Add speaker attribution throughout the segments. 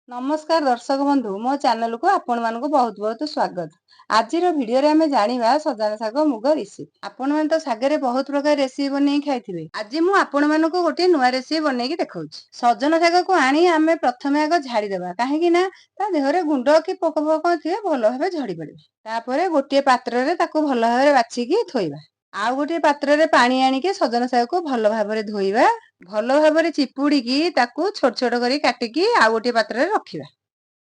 Speaker 1: नमस्कार दर्शक बंधु मो चैनल को आपण मानक बहुत बहुत स्वागत। आज भिडियो रे आमे जानिबा सजना शाग मुग रेसिपी। आपण मन तो सागरे बहुत प्रकार रेसिपी बनै खाइथिबे। आज मु आपण मानक गोटे नुआ रेसिपी बनै की देखौछि। सजना शाग को आनी आमे प्रथमे आग झाड़ी देबा काहे कि ना ता देहरे गुंड की पोक पोक थिए भलो भाबे झड़ी पड़िबे। तापरे गोटे पात्र रे ताको भलो भाबे बाछि की थोइबा। आउ गोटे पात्र रे पानी आनी के सजना शाग को भलो भाबे धोइबा। भलो भाबे चिपुड़ी की ताको छोट छोट करी काटिकी आउ गोटे पात्र रे रखिबा।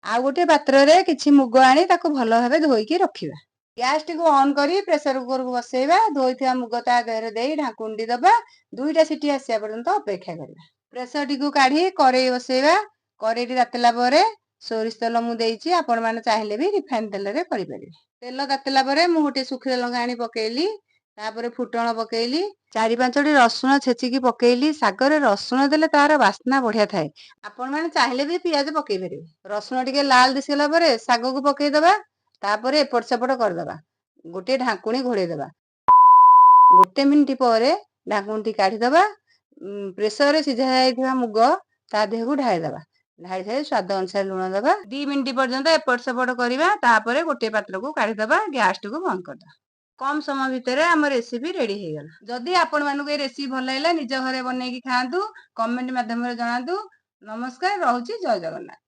Speaker 1: आउ गोटे पात्र रे किछि मुग आनी ताको भलो भाबे धोईकी रखिबा। गैस टी को ऑन करी प्रेशर कुकर को बसेइबा। धोइथिया मुग ता देहरे देई ढाकुंडी दबा। दुईटा सीटी आसिया पर्यंत अपेक्षा करबा। प्रेशर टी को काढी करेई बसेइबा। करेई टी तातेला परे सोरिष तेल मु देइछि। आपण माने चाहिले भी रिफाइन तेल रे करि परिबे। तेल तातेला परे मु गोटे सुखिला लंका आनी पकेइली। तापरे फुटण पकेइली। चारि पांचटी रसुण छेचिकी पकेइली। सागरे रसुण देले तार बास्ना बढ़िया थाए। आपण माने चाहिले भी पियाज पकेइ परिबे। रसुण टिके लाल दिसिला परे साग को पकेइ दबा। तापरे एपट सेपट कर दबा। गोटे ढाकुणी घोड़े दबा। गोटे मिनिट परे ढाकुणी काढी दबा। प्रेशर रे सिझा जाइथिबा मुग ता देह को ढाଳି दबा। ढाଳି सारी स्वाद अनुसार लुण दबा। 2 मिनिट पर्यंत एपट सेपट करिबा। तापरे गोटे पात्र को काढी दबा। गैस टी को बंद कर दबा। कम समय भितर आम रेसिपी रेडी हो गला। जदि आपण मानक ए रेसिपी भल लागला निज घरे बनै की खांतु। कमेंट माध्यम रे जणातु। नमस्कार रहुछि। जय जगन्नाथ।